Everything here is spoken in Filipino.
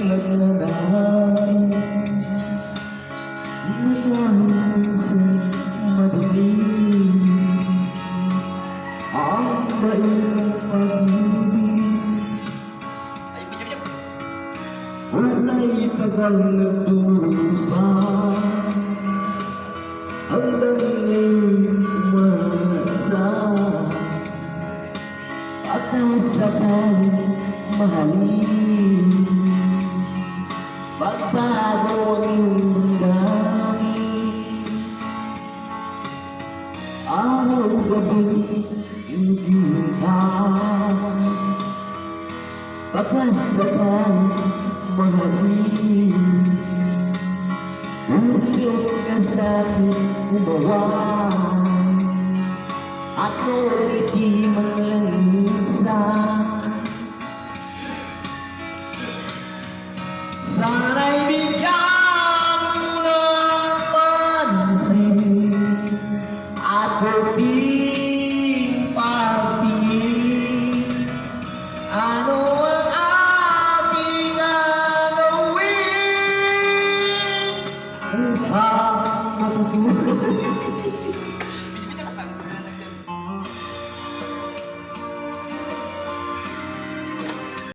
nagnanay na dahil sa madilim ang daig ng pag-ibig Unay tagal nagdurusa hanggang ngayon umasa pagkasakaling mahalin pagbago ang iyong damdamin araw-gabi hinihintay pagkasakaling mahalin Umiyak ka sa'kin umaway at ngumiti man lang minsan sana'y bigyan mo ng pansin at puting pagtingin ano ang aking gagawin upang matutunan